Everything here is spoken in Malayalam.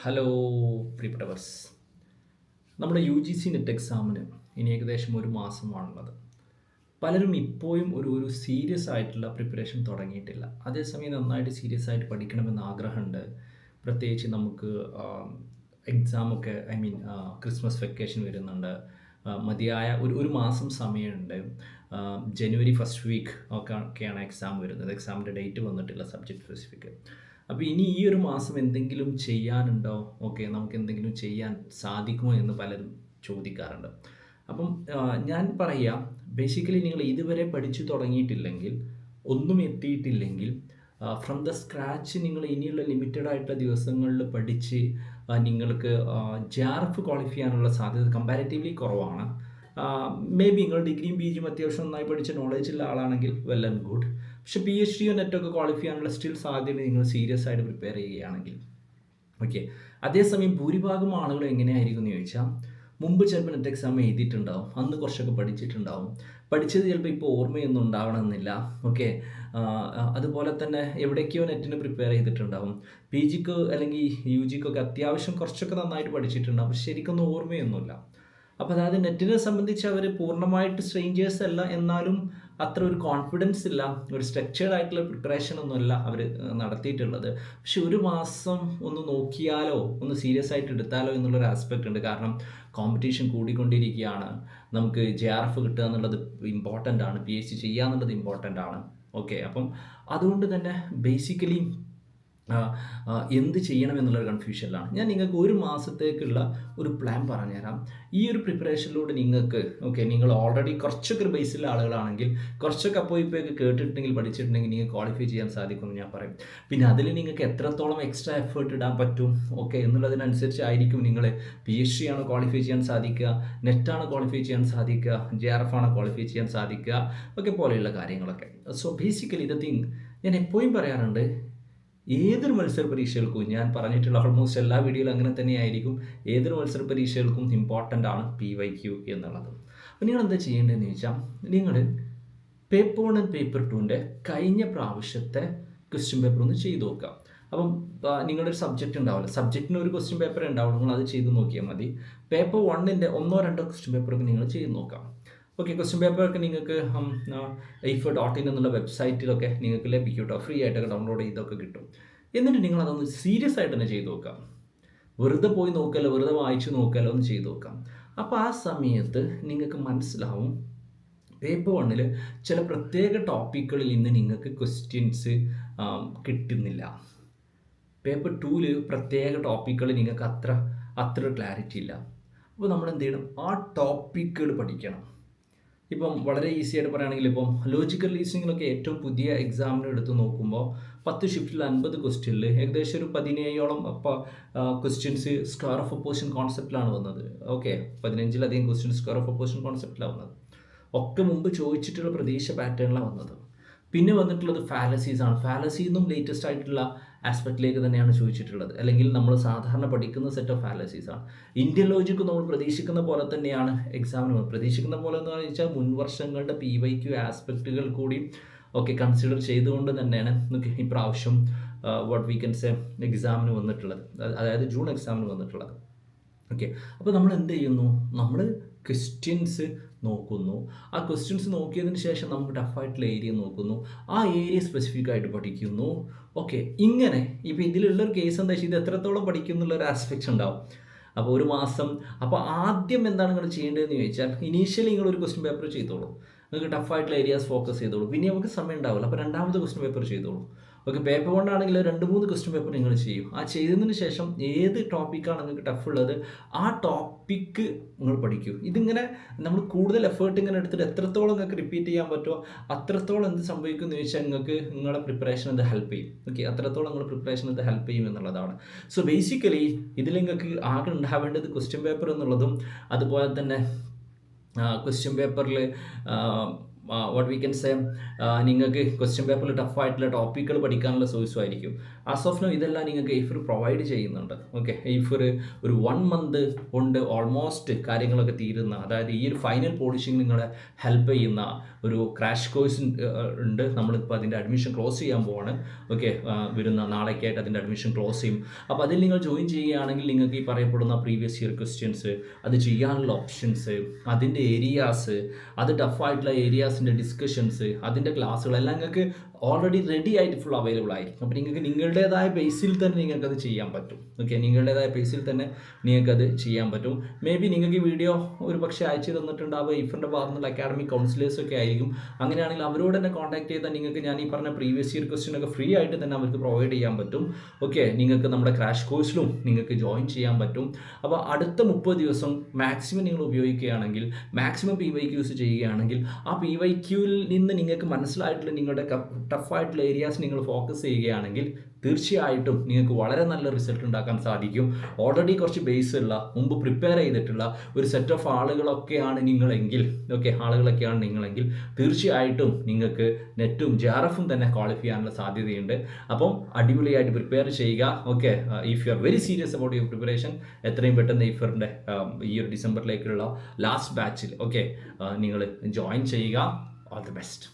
ഹലോ പ്രിയപ്പെട്ടവേഴ്സ്, നമ്മുടെ UGC നെറ്റ് എക്സാമിന് ഇനി ഏകദേശം ഒരു മാസമാണുള്ളത്. പലരും ഇപ്പോഴും ഒരു സീരിയസ് ആയിട്ടുള്ള പ്രിപ്പറേഷൻ തുടങ്ങിയിട്ടില്ല. അതേസമയം നന്നായിട്ട് സീരിയസ് ആയിട്ട് പഠിക്കണമെന്ന് ആഗ്രഹമുണ്ട്. പ്രത്യേകിച്ച് നമുക്ക് എക്സാമൊക്കെ ക്രിസ്മസ് വെക്കേഷൻ വരുന്നുണ്ട്. മതിയായ ഒരു മാസം സമയമുണ്ട്. ജനുവരി ഫസ്റ്റ് വീക്ക് ഒക്കെയാണ് എക്സാം വരുന്നത്. എക്സാമിൻ്റെ ഡേറ്റ് വന്നിട്ടില്ല, സബ്ജക്റ്റ് സ്പെസിഫിക്. അപ്പോൾ ഇനി ഈ ഒരു മാസം എന്തെങ്കിലും ചെയ്യാനുണ്ടോ? നമുക്ക് എന്തെങ്കിലും ചെയ്യാൻ സാധിക്കുമോ എന്ന് പലരും ചോദിക്കാറുണ്ട്. അപ്പം ഞാൻ പറയാം, ബേസിക്കലി നിങ്ങൾ ഇതുവരെ പഠിച്ചു തുടങ്ങിയിട്ടില്ലെങ്കിൽ, ഒന്നും എത്തിയിട്ടില്ലെങ്കിൽ, ഫ്രം ദ സ്ക്രാച്ച് നിങ്ങൾ ഇനിയുള്ള ലിമിറ്റഡ് ആയിട്ടുള്ള ദിവസങ്ങളിൽ പഠിച്ച് നിങ്ങൾക്ക് JRF ക്വാളിഫൈ ചെയ്യാനുള്ള സാധ്യത കമ്പാരിറ്റീവ്ലി കുറവാണ്. മേ ബി നിങ്ങൾ ഡിഗ്രിയും PGയും അത്യാവശ്യം നന്നായി പഠിച്ച നോളേജ് ഉള്ള ആളാണെങ്കിൽ വെൽ ആൻഡ് ഗുഡ്. പക്ഷെ PhD നെറ്റൊക്കെ ക്വാളിഫൈ ചെയ്യാനുള്ള സ്റ്റിൽ സാധ്യത നിങ്ങൾ സീരിയസ് ആയിട്ട് പ്രിപ്പയർ ചെയ്യുകയാണെങ്കിൽ. അതേസമയം ഭൂരിഭാഗം ആളുകൾ എങ്ങനെയായിരിക്കും എന്ന് ചോദിച്ചാൽ, മുമ്പ് ചിലപ്പോൾ നെറ്റ് എക്സാം എഴുതിയിട്ടുണ്ടാവും, അന്ന് കുറച്ചൊക്കെ പഠിച്ചിട്ടുണ്ടാവും, പഠിച്ചത് ചിലപ്പോൾ ഇപ്പോൾ ഓർമ്മയൊന്നും ഉണ്ടാവണമെന്നില്ല. അതുപോലെ തന്നെ എവിടേക്കോ നെറ്റിന് പ്രിപ്പയർ ചെയ്തിട്ടുണ്ടാവും, PGക്ക് അല്ലെങ്കിൽ UGക്കൊക്കെ അത്യാവശ്യം കുറച്ചൊക്കെ നന്നായിട്ട് പഠിച്ചിട്ടുണ്ടാവും, പക്ഷെ ശരിക്കൊന്നും ഓർമ്മയൊന്നുമില്ല. അപ്പോൾ അതായത് നെറ്റിനെ സംബന്ധിച്ച് അവർ പൂർണ്ണമായിട്ട് സ്ട്രേഞ്ചേഴ്സ് അല്ല, എന്നാലും അത്ര ഒരു കോൺഫിഡൻസ് ഇല്ല, ഒരു സ്ട്രക്ചേർഡ് ആയിട്ടുള്ള പ്രിപ്പറേഷൻ ഒന്നുമല്ല അവർ നടത്തിയിട്ടുള്ളത്. പക്ഷെ ഒരു മാസം ഒന്ന് നോക്കിയാലോ, ഒന്ന് സീരിയസ് ആയിട്ട് എടുത്താലോ എന്നുള്ളൊരു ആസ്പെക്റ്റ് ഉണ്ട്. കാരണം കോമ്പറ്റീഷൻ കൂടിക്കൊണ്ടിരിക്കുകയാണ്. നമുക്ക് JRF കിട്ടുക എന്നുള്ളത് ഇമ്പോർട്ടൻ്റ് ആണ്, PhD ചെയ്യുക എന്നുള്ളത് ഇമ്പോർട്ടൻ്റ് ആണ്. അപ്പം അതുകൊണ്ട് തന്നെ ബേസിക്കലി എന്ത് ചെയ്യണം എന്നുള്ളൊരു കൺഫ്യൂഷനിലാണ് ഞാൻ. നിങ്ങൾക്ക് ഒരു മാസത്തേക്കുള്ള ഒരു പ്ലാൻ പറഞ്ഞുതരാം. ഈ ഒരു പ്രിപ്പറേഷനിലൂടെ നിങ്ങൾക്ക് നിങ്ങൾ ഓൾറെഡി കുറച്ചൊക്കെ ഒരു ബേസിലുള്ള ആളുകളാണെങ്കിൽ, കുറച്ചൊക്കെ അപ്പോൾ ഇപ്പോഴൊക്കെ കേട്ടിട്ടുണ്ടെങ്കിൽ പഠിച്ചിട്ടുണ്ടെങ്കിൽ നിങ്ങൾക്ക് ക്വാളിഫൈ ചെയ്യാൻ സാധിക്കുമെന്ന് ഞാൻ പറയും. പിന്നെ അതിൽ നിങ്ങൾക്ക് എത്രത്തോളം എക്സ്ട്രാ എഫേർട്ട് ഇടാൻ പറ്റും എന്നുള്ളതിനനുസരിച്ചായിരിക്കും നിങ്ങൾ PhD ആണ് ക്വാളിഫൈ ചെയ്യാൻ സാധിക്കുക, നെറ്റാണ് ക്വാളിഫൈ ചെയ്യാൻ സാധിക്കുക, JRF ആണ് ക്വാളിഫൈ ചെയ്യാൻ സാധിക്കുക പോലെയുള്ള കാര്യങ്ങളൊക്കെ. സോ ബേസിക്കലി ഇത് തിങ് ഞാൻ എപ്പോഴും പറയാറുണ്ട്, ഏതൊരു മത്സര പരീക്ഷകൾക്കും, ഞാൻ പറഞ്ഞിട്ടുള്ള ഓൾമോസ്റ്റ് എല്ലാ വീഡിയോയിലും അങ്ങനെ തന്നെയായിരിക്കും, ഏതൊരു മത്സര പരീക്ഷകൾക്കും ഇമ്പോർട്ടൻ്റ് ആണ് PYQ എന്നുള്ളത്. അപ്പോൾ നിങ്ങൾ എന്താ ചെയ്യേണ്ടതെന്ന് ചോദിച്ചാൽ, നിങ്ങൾ പേപ്പർ 1 ആൻഡ് പേപ്പർ 2ൻ്റെ കഴിഞ്ഞ പ്രാവശ്യത്തെ ക്വസ്റ്റ്യൻ പേപ്പർ ഒന്ന് ചെയ്ത് നോക്കുക. അപ്പം നിങ്ങളുടെ ഒരു സബ്ജക്റ്റ് ഉണ്ടാവില്ല, സബ്ജക്റ്റിന് ഒരു ക്വസ്റ്റ്യൻ പേപ്പർ ഉണ്ടാവും, നിങ്ങൾ അത് ചെയ്ത് നോക്കിയാൽ മതി. പേപ്പർ 1ൻ്റെ 1-2 ക്വസ്റ്റ്യൻ പേപ്പറൊക്കെ നിങ്ങൾ ചെയ്ത് നോക്കാം. ക്വസ്റ്റ്യൻ പേപ്പറൊക്കെ നിങ്ങൾക്ക് IFA.in എന്നുള്ള വെബ്സൈറ്റിലൊക്കെ നിങ്ങൾക്ക് ലഭിക്കും കേട്ടോ, ഫ്രീ ആയിട്ടൊക്കെ ഡൗൺലോഡ് ചെയ്തൊക്കെ കിട്ടും. എന്നിട്ട് നിങ്ങൾ അതൊന്ന് സീരിയസ് ആയിട്ട് തന്നെ ചെയ്ത് നോക്കാം. വെറുതെ പോയി നോക്കല്ലോ, വെറുതെ വായിച്ച് നോക്കല്ലോ, ഒന്ന് ചെയ്ത് നോക്കാം. അപ്പോൾ ആ സമയത്ത് നിങ്ങൾക്ക് മനസ്സിലാവും, പേപ്പർ 1ൽ ചില പ്രത്യേക ടോപ്പിക്കുകളിൽ നിന്ന് നിങ്ങൾക്ക് ക്വസ്റ്റ്യൻസ് കിട്ടുന്നില്ല. പേപ്പർ 2ൽ പ്രത്യേക ടോപ്പിക്കുകളിൽ നിങ്ങൾക്ക് അത്ര ക്ലാരിറ്റി ഇല്ല. അപ്പോൾ നമ്മൾ എന്ത് ചെയ്യണം, ആ ടോപ്പിക്കുകൾ പഠിക്കണം. ഇപ്പം വളരെ ഈസി ആയിട്ട് പറയുകയാണെങ്കിൽ, ഇപ്പം ലോജിക്കൽ റീസണിങ്ങിലൊക്കെ ഏറ്റവും പുതിയ എക്സാമിന് എടുത്ത് നോക്കുമ്പോൾ 10 ഷിഫ്റ്റിൽ 50 ക്വസ്റ്റ്യനിൽ ഏകദേശം ഒരു 17ഓളം ക്വസ്റ്റ്യൻസ് സ്ക്വയർ ഓഫ് ഒപ്പോസിഷൻ കോൺസെപ്റ്റിലാണ് വന്നത്. 15ലധികം ക്വസ്റ്റ്യൻസ് സ്ക്വയർ ഓഫ് ഒപ്പോസിഷൻ കോൺസെപ്റ്റിലാണ് വന്നത്. മുമ്പ് ചോദിച്ചിട്ടുള്ള പ്രതീക്ഷ പാറ്റേണിലാണ് വന്നത്. പിന്നെ വന്നിട്ടുള്ളത് ഫാലസീസ് ആണ്. ഫാലസിയിൽ നിന്നും ലേറ്റസ്റ്റ് ആയിട്ടുള്ള ആസ്പെക്റ്റിലേക്ക് തന്നെയാണ് ചോദിച്ചിട്ടുള്ളത്, അല്ലെങ്കിൽ നമ്മൾ സാധാരണ പഠിക്കുന്ന സെറ്റ് ഓഫ് ഫാലസീസ് ആണ്. ഇന്ത്യൻ ലോജിക്ക് നമ്മൾ പ്രതീക്ഷിക്കുന്ന പോലെ തന്നെയാണ് എക്സാമിന് പ്രതീക്ഷിക്കുന്ന പോലെ എന്ന് വെച്ചാൽ, മുൻ വർഷങ്ങളുടെ PYQ ആസ്പെക്റ്റുകൾ കൂടി കൺസിഡർ ചെയ്തുകൊണ്ട് തന്നെയാണ് ഇപ്രാവശ്യം വാട്ട് വി കൻ സേ എക്സാമിന് വന്നിട്ടുള്ളത്, അതായത് ജൂൺ എക്സാമിന് വന്നിട്ടുള്ളത്. അപ്പോൾ നമ്മൾ എന്ത് ചെയ്യുന്നു, നമ്മൾ ക്വസ്റ്റ്യൻസ് നോക്കുന്നു. ആ ക്വസ്റ്റ്യൻസ് നോക്കിയതിന് ശേഷം നമുക്ക് ടഫായിട്ടുള്ള ഏരിയ നോക്കുന്നു, ആ ഏരിയ സ്പെസിഫിക് ആയിട്ട് പഠിക്കുന്നു. ഇങ്ങനെ ഇപ്പോൾ ഇതിലുള്ളൊരു കേസ് എന്താ വെച്ചാൽ, ഇത് എത്രത്തോളം പഠിക്കുന്നുള്ളൊരു ആസ്പെക്റ്റ് ഉണ്ടാവും. അപ്പോൾ ഒരു മാസം, അപ്പോൾ ആദ്യം എന്താണ് നിങ്ങൾ ചെയ്യേണ്ടതെന്ന് ചോദിച്ചാൽ, ഇനീഷ്യലി നിങ്ങളൊരു ക്വസ്റ്റ്യൻ പേപ്പർ ചെയ്തോളൂ, നിങ്ങൾക്ക് ടഫായിട്ടുള്ള ഏരിയാസ് ഫോക്കസ് ചെയ്തോളൂ. പിന്നെ നമുക്ക് സമയം ഉണ്ടാവില്ല, അപ്പോൾ രണ്ടാമത്തെ ക്വസ്റ്റ്യൻ പേപ്പർ ചെയ്തോളൂ. പേപ്പർ 1 ആണെങ്കിൽ 2-3 ക്വസ്റ്റ്യൻ പേപ്പർ നിങ്ങൾ ചെയ്യും. ആ ചെയ്തതിന് ശേഷം ഏത് ടോപ്പിക്കാണ് നിങ്ങൾക്ക് ടഫ് ഉള്ളത്, ആ ടോപ്പിക്ക് നിങ്ങൾ പഠിക്കൂ. ഇതിങ്ങനെ നമ്മൾ കൂടുതൽ എഫേർട്ട് ഇങ്ങനെ എടുത്തിട്ട് എത്രത്തോളം നിങ്ങൾക്ക് റിപ്പീറ്റ് ചെയ്യാൻ പറ്റുമോ അത്രത്തോളം എന്ത് സംഭവിക്കും എന്ന് ചോദിച്ചാൽ, നിങ്ങൾക്ക് നിങ്ങളുടെ പ്രിപ്പറേഷൻ അത് ഹെൽപ്പ് ചെയ്യും. അത്രത്തോളം നിങ്ങൾ പ്രിപ്പറേഷൻ അത് ഹെൽപ്പ് ചെയ്യും എന്നുള്ളതാണ്. സോ ബേസിക്കലി ഇതിൽ നിങ്ങൾക്ക് ആകെ ഉണ്ടാവേണ്ടത് ക്വസ്റ്റ്യൻ പേപ്പർ എന്നുള്ളതും, അതുപോലെ തന്നെ ക്വസ്റ്റ്യൻ പേപ്പറിൽ വാട്ട് വി കൻ സേ നിങ്ങൾക്ക് ക്വസ്റ്റ്യൻ പേപ്പറിൽ ടഫായിട്ടുള്ള ടോപ്പിക്കുകൾ പഠിക്കാനുള്ള സോഴ്സും ആയിരിക്കും. ആസ് ഓഫ് നോ ഇതെല്ലാം നിങ്ങൾക്ക് എയ്ഫർ പ്രൊവൈഡ് ചെയ്യുന്നുണ്ട്. ഓക്കെ, എയ്ഫർ ഒരു 1 മന്ത് കൊണ്ട് ഓൾമോസ്റ്റ് കാര്യങ്ങളൊക്കെ തീരുന്ന, അതായത് ഈ ഒരു ഫൈനൽ പോളിഷിങ് നിങ്ങളെ ഹെൽപ്പ് ചെയ്യുന്ന ഒരു ക്രാഷ് കോഴ്സ് ഉണ്ട്. നമ്മളിപ്പോൾ അതിൻ്റെ അഡ്മിഷൻ ക്ലോസ് ചെയ്യാൻ പോവാണ്. ഓക്കെ, വരുന്ന നാളേക്കായിട്ട് അതിൻ്റെ അഡ്മിഷൻ ക്ലോസ് ചെയ്യും. അപ്പോൾ അതിൽ നിങ്ങൾ ജോയിൻ ചെയ്യുകയാണെങ്കിൽ നിങ്ങൾക്ക് ഈ പറയപ്പെടുന്ന പ്രീവിയസ് ഇയർ ക്വസ്റ്റ്യൻസ്, അത് ചെയ്യാനുള്ള ഓപ്ഷൻസ്, അതിൻ്റെ ഏരിയാസ്, അത് ടഫായിട്ടുള്ള ഏരിയാസിൻ്റെ ഡിസ്കഷൻസ്, അതിൻ്റെ ക്ലാസ്സുകളെല്ലാം നിങ്ങൾക്ക് ഓൾറെഡി റെഡി ആയിട്ട് ഫുൾ അവൈലബിൾ ആയിരിക്കും. അപ്പോൾ നിങ്ങൾക്ക് നിങ്ങളുടേതായ ബേസിൽ തന്നെ നിങ്ങൾക്കത് ചെയ്യാൻ പറ്റും. ഓക്കെ, നിങ്ങളുടേതായ ബേസിൽ തന്നെ നിങ്ങൾക്കത് ചെയ്യാൻ പറ്റും. മേ ബി നിങ്ങൾക്ക് ഈ വീഡിയോ ഒരു പക്ഷേ അയച്ചു തന്നിട്ടുണ്ടാവുക ഇഫറിൻ്റെ ഭാഗത്തുനിന്നുള്ള അക്കാഡമിക് കൗൺസിലേഴ്സൊക്കെ ആയിരിക്കും. അങ്ങനെയാണെങ്കിൽ അവരോട് തന്നെ കോൺടാക്ട് ചെയ്താൽ നിങ്ങൾക്ക് ഞാൻ ഈ പറഞ്ഞ പ്രീവിയസ് ഇയർ ക്വസ്റ്റ്യൻ ഒക്കെ ഫ്രീ ആയിട്ട് തന്നെ അവർക്ക് പ്രൊവൈഡ് ചെയ്യാൻ പറ്റും. ഓക്കെ, നിങ്ങൾക്ക് നമ്മുടെ ക്രാഷ് കോഴ്സിലും നിങ്ങൾക്ക് ജോയിൻ ചെയ്യാൻ പറ്റും. അപ്പോൾ അടുത്ത 30 ദിവസം മാക്സിമം നിങ്ങൾ ഉപയോഗിക്കുകയാണെങ്കിൽ, മാക്സിമം PYQs ചെയ്യുകയാണെങ്കിൽ, ആ PYQവിൽ നിന്ന് നിങ്ങൾക്ക് മനസ്സിലായിട്ടുള്ള നിങ്ങളുടെ ടഫായിട്ടുള്ള ഏരിയാസ് നിങ്ങൾ ഫോക്കസ് ചെയ്യുകയാണെങ്കിൽ തീർച്ചയായിട്ടും നിങ്ങൾക്ക് വളരെ നല്ല റിസൾട്ട് ഉണ്ടാക്കാൻ സാധിക്കും. ഓൾറെഡി കുറച്ച് ബേസ് ഉള്ള, മുമ്പ് പ്രിപ്പയർ ചെയ്തിട്ടുള്ള ഒരു സെറ്റ് ഓഫ് ആളുകളൊക്കെയാണ് നിങ്ങളെങ്കിൽ തീർച്ചയായിട്ടും നിങ്ങൾക്ക് നെറ്റും JRFും തന്നെ ക്വാളിഫൈ ചെയ്യാനുള്ള സാധ്യതയുണ്ട്. അപ്പം അടിപൊളിയായിട്ട് പ്രിപ്പയർ ചെയ്യുക. Okay, if you are very serious about your preparation, എത്രയും പെട്ടെന്ന് ഇഫറിൻ്റെ ഈ ഒരു ഡിസംബറിലേക്കുള്ള ലാസ്റ്റ് ബാച്ചിൽ നിങ്ങൾ ജോയിൻ ചെയ്യുക. All the best.